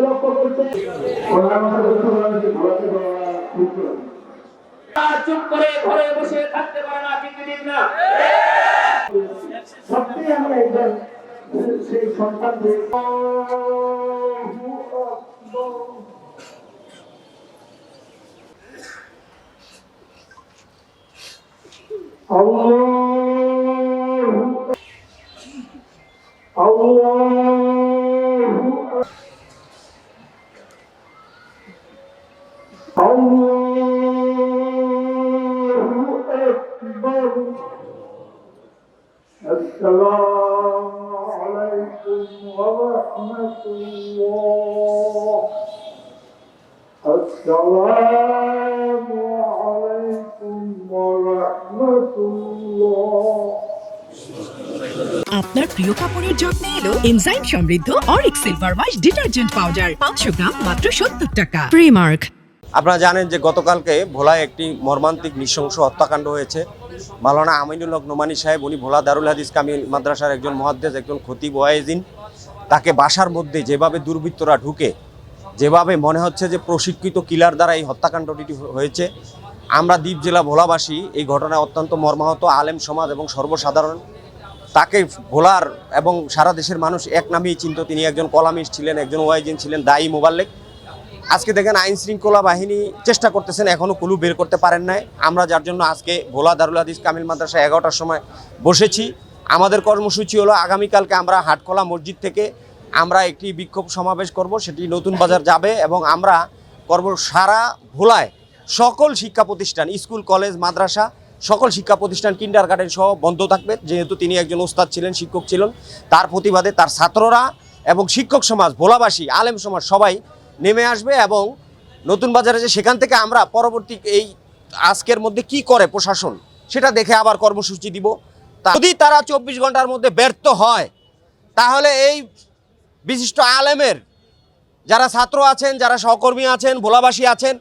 লক্ষ্য করছে চুপ করে ঘরে বসে থাকতে পারে না, ঠিক না? সত্যি আমি একজন সেই সন্তান السلام عليكم ورحمة الله السلام عليكم ورحمة الله আপনার প্রিয় কাপড়ের যত্নে এলো এনজাইম সমৃদ্ধ Arik silver wash detergent powder 500 গ্রাম মাত্র 70 টাকা। প্রিমার্ক। আপনারা জানেন যে গতকালকে ভোলায় একটি মর্মান্তিক নৃশংস হত্যাকাণ্ড হয়েছে। মাওলানা আমিনুল হক নোমানী সাহেব, উনি ভোলা দারুল হাদিস কামিল মাদ্রাসার একজন মুহাদ্দিস, একজন খতিব ওয়াইজিন, তাকে বাসার মধ্যে যেভাবে দুর্বৃত্তরা ঢুকে, যেভাবে মনে হচ্ছে যে প্রশিক্ষিত কিলার দ্বারা এই হত্যাকাণ্ডটি হয়েছে, আমরা দ্বীপ জেলা ভোলাবাসী এই ঘটনায় অত্যন্ত মর্মাহত। আলেম সমাজ এবং সর্বসাধারণ তাকে ভোলার এবং সারা দেশের মানুষ এক নামেই চিনত। তিনি একজন কলামিস্ট ছিলেন, একজন ওয়াইজিন ছিলেন, দায়ী মোবাল্লেগ। আজকে দেখেন আইন শৃঙ্খলা বাহিনী চেষ্টা করতেছেন, এখনও কুলু বের করতে পারেন নাই। আমরা যার জন্য আজকে ভোলা দারুল হাদিস কামিল মাদ্রাসা 11টার সময় বসেছি। আমাদের কর্মসূচি হলো আগামীকালকে আমরা হাটখোলা মসজিদ থেকে আমরা একটি বিক্ষোভ সমাবেশ করব, সেটি নতুন বাজার যাবে এবং আমরা করব সারা ভোলায় সকল শিক্ষা প্রতিষ্ঠান, স্কুল কলেজ মাদ্রাসা সকল শিক্ষা প্রতিষ্ঠান কিন্ডার গার্ডেন সহ বন্ধ থাকবে। যেহেতু তিনি একজন ওস্তাদ ছিলেন, শিক্ষক ছিলেন, তার প্রতিবাদে তার ছাত্ররা এবং শিক্ষক সমাজ, ভোলাবাসী, আলেম সমাজ সবাই নেমে আসবে এবং নতুন বাজারে যে সেখান থেকে আমরা পরবর্তী এই আজকের মধ্যে কি করে প্রশাসন সেটা দেখে আবার কর্মসূচি দিব। যদি তারা 24 ঘন্টার মধ্যে ব্যর্থ হয় তাহলে এই বিশিষ্ট আলেমের যারা ছাত্র আছেন, যারা সহকর্মী আছেন, ভোলাবাসী আছেন,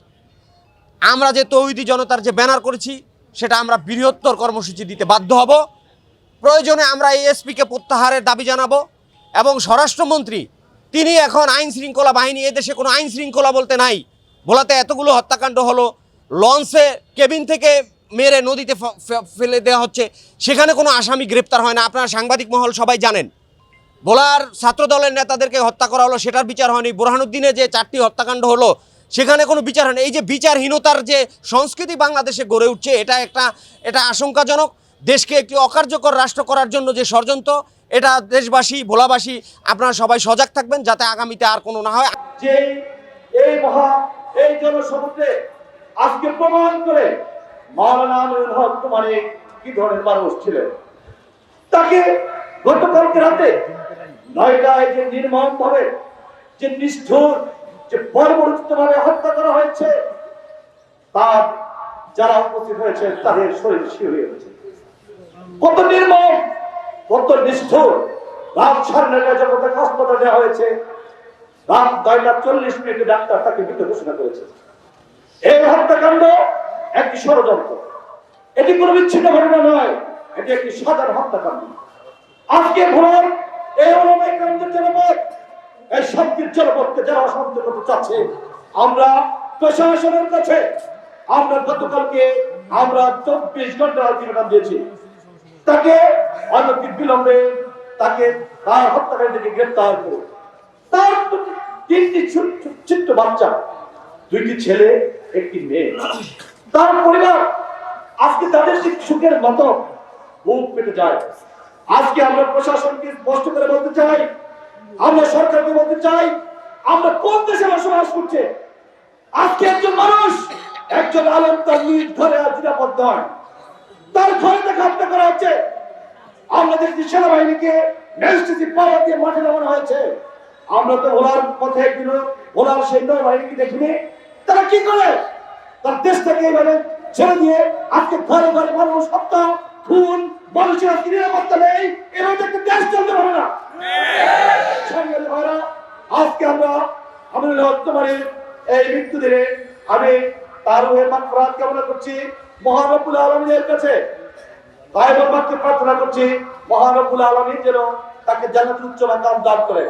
আমরা যে তৌহিদি জনতার যে ব্যানার করেছি সেটা আমরা বৃহত্তর কর্মসূচি দিতে বাধ্য হব। প্রয়োজনে আমরা এই এসপিকে প্রত্যাহারের দাবি জানাবো এবং স্বরাষ্ট্রমন্ত্রী তিনি এখন আইন শৃঙ্খলা বাহিনী, এদেশে কোনো আইন শৃঙ্খলা বলতে নাই। ভোলাতে এতগুলো হত্যাকাণ্ড হলো, লঞ্চে কেবিন থেকে মেরে নদীতে ফেলে দেওয়া হচ্ছে, সেখানে কোনো আসামি গ্রেপ্তার হয় না। আপনারা সাংবাদিক মহল সবাই জানেন। ভোলার ছাত্রদলের নেতাদেরকে হত্যা করা হলো, সেটার বিচার হয়নি। বুরহানুদ্দিনে যে 4টি হত্যাকাণ্ড হলো সেখানে কোনো বিচার হয়নি। এই যে বিচারহীনতার যে সংস্কৃতি বাংলাদেশে গড়ে উঠছে, এটা আশঙ্কাজনক। দেশকে একটি অকার্যকর রাষ্ট্র করার জন্য যে ষড়যন্ত্র, এটা দেশবাসী, ভোলাবাসী আপনারা সবাই সজাগ থাকবেন যাতে আগামীতে আর কোনো না হয়। যে এই জনসমুদ্রে আজকে প্রমাণ করে মাওলানা আমিনুল হক নোমানী কি ধরনের মানুষ ছিলেন। তাকে গতকালকে রাতে 9টায় যে নির্মম ভাবে, যে নিষ্ঠুর, যে বর্বরোচিতভাবে হত্যা করা হয়েছে, তার যারা উপস্থিত হয়েছে তাদের শরীর শিহরে উঠেছে। কত নির্মম, কত নিষ্ঠুর। রাত 9:30টায় যখন তাকে হাসপাতালে নেওয়া হয়েছে, রাত 9:40 ডাক্তার তাকে মৃত ঘোষণা করেছে। এই হত্যাকাণ্ড একটি ষড়যন্ত্র, এটি কোনো বিচ্ছিন্ন ঘটনা নয়, এটি একটি সাধারণ হত্যাকাণ্ড। আজকে ভোলার এই ওলামায়ে কেরামদের জনপদ, এই শান্তির জনপদকে যারা অশান্ত করতে চাচ্ছে, আমরা প্রশাসনের কাছে আমরা গতকালকে 24 ঘন্টা আলটিমেটাম দিয়েছি। তাকে অনতিবিলম্বে বিলম্বে তাকে তার হত্যাকারীদেরকে গ্রেপ্তার করুন। তার 3টি ছোট্ট বাচ্চা, 2টি ছেলে, 1টি মেয়ে, তার পরিবার আজকে তাদের সুখের মতো বুক পেতে যায়। আজকে আমরা প্রশাসনকে স্পষ্ট করে বলতে চাই, আমরা সরকারকে বলতে চাই, আমরা কোন দেশে বসবাস করছে। আজকে একজন মানুষ, একজন আলেম তার নিজ ঘরে আর নিরাপদ নয়, তার ঘরে তাকে হত্যা করা হচ্ছে। আমরা দেখছি সেনাবাহিনীকে ম্যাজিস্ট্রেসি পাওয়ার দিয়ে মাঠে নামানো হয়েছে। আমরা তো ওলার পথে ওলার সেনাবাহিনীকে দেখিনি। তারা কি করে? তার দেশ থেকে এইভাবে ছেড়ে দিয়ে আজকে ঘরে ঘরে মানুষ হত্যা, খুন, মানুষের আজকে নিরাপত্তা নেই। এভাবে একটা দেশ চলতে পারে না। আজকে আমরা আমিনুল হক নোমানীর এই মৃত্যু দিনে আমি তার রূহের মাগফিরাত কামনা করছি মহান রব্বুল আলামিনের কাছে। তাই প্রার্থনা করছি মহান রব্বুল আলামিন যেন তাকে জান্নাতুল উচ্চ মাকাম দান করে।